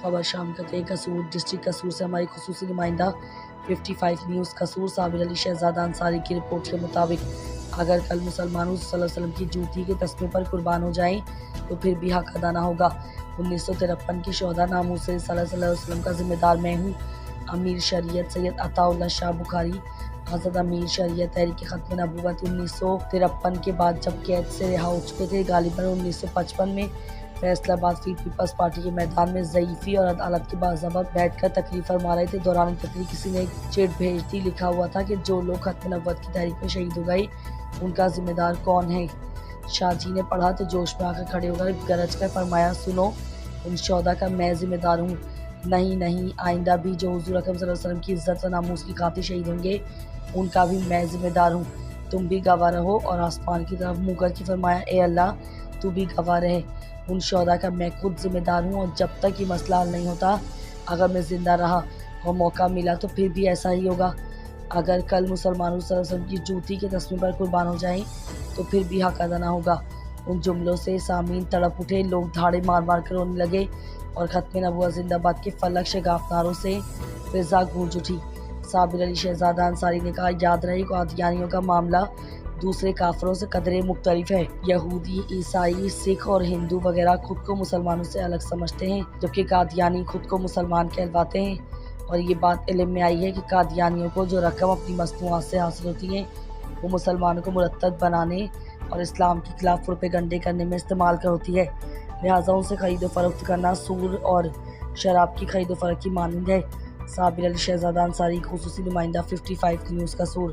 खबर शाम करते कसूर डिस्ट्रिक्ट कसूर से हमारी खुसूसी नुमाइंदा 55 न्यूज़ कसूर साबिर अली शहजादा अंसारी की रिपोर्ट के मुताबिक अगर कल मुसलमानों सल्लल्लाहु अलैहि वसल्लम की जूती के तस्मे पर कुर्बान हो जाएं तो फिर भी हक अदा ना होगा। 1953 की शोहदा नामूसे सल्लल्लाहु अलैहि वसल्लम का जिम्मेदार मैं हूँ। अमीर शरीयत सैयद अताउल्लाह शाह बुखारी हज़रत अमीर शरीयत तहरीक ख़त्म नबूवत 1953 के बाद जब कैद से रिहा हो चुके थे, गालिबन 1955 में फैसलाबाद फ्री पीपल्स पार्टी के मैदान में ज़ईफ़ी और अदालत के बाज़ाबत बैठकर तकरीर फरमा रहे थे। दौरान तकरीर किसी ने एक चिट भेज दी, लिखा हुआ था कि जो लोग ख़त्म नबूवत की तहरीक में शहीद हो गए उनका जिम्मेदार कौन है। शाह जी ने पढ़ा तो जोश में आकर खड़े होकर गरज कर फरमाया, सुनो, उन शोहदा का मैं जिम्मेदार हूँ। नहीं नहीं, आइंदा भी जो हुज़ूर अकरम सल्लल्लाहु अलैहि वसल्लम की इज़्ज़त व नामूस की खातिर शहीद होंगे उनका भी मैं जिम्मेदार हूँ। तुम भी गवाह रहो। और आसमान की तरफ मुँह करके फरमाया, ए अल्लाह, तू भी गवाह रहे। उन शोहदा का मैं खुद जिम्मेदार हूँ और जब तक ये मसला हल नहीं होता, अगर मैं ज़िंदा रहा और मौका मिला तो फिर भी ऐसा ही होगा। अगर कल मुसलमानों सल्लल्लाहु अलैहि वसल्लम की जूती के तस्मे पर कुर्बान हो जाएं तो फिर भी हक अदा ना होगा। उन जुमलों से सामीन तड़प उठे, लोग धाड़े मार मार कर रोने लगे और ख़त्म नबूवत जिंदाबाद के फलक शगाफ नारों से फिज़ा गूंज उठी। साबिर अली शहजादा अंसारी ने कहा, याद रहे कादियानियों का मामला दूसरे काफरों से कदरे मुख्तलिफ है। यहूदी, ईसाई, सिख और हिंदू वगैरह खुद को मुसलमानों से अलग समझते हैं, जबकि कादियानी खुद को मुसलमान कहलवाते हैं। और ये बात इल्म में आई है कि कादियानियों को जो रकम अपनी मसनूआत से हासिल होती है वो मुसलमानों को मुरतद बनाने और इस्लाम के खिलाफ प्रोपेगंडे करने में इस्तेमाल कर होती है। लिहाजा उनसे खरीद व फरोख्त करना सूर और शराब की खरीद व फरोख्त की मानंद है। साबिर अली शहजादा अंसारी खुसूसी नुमाइंदा 55 न्यूज़ कसूर।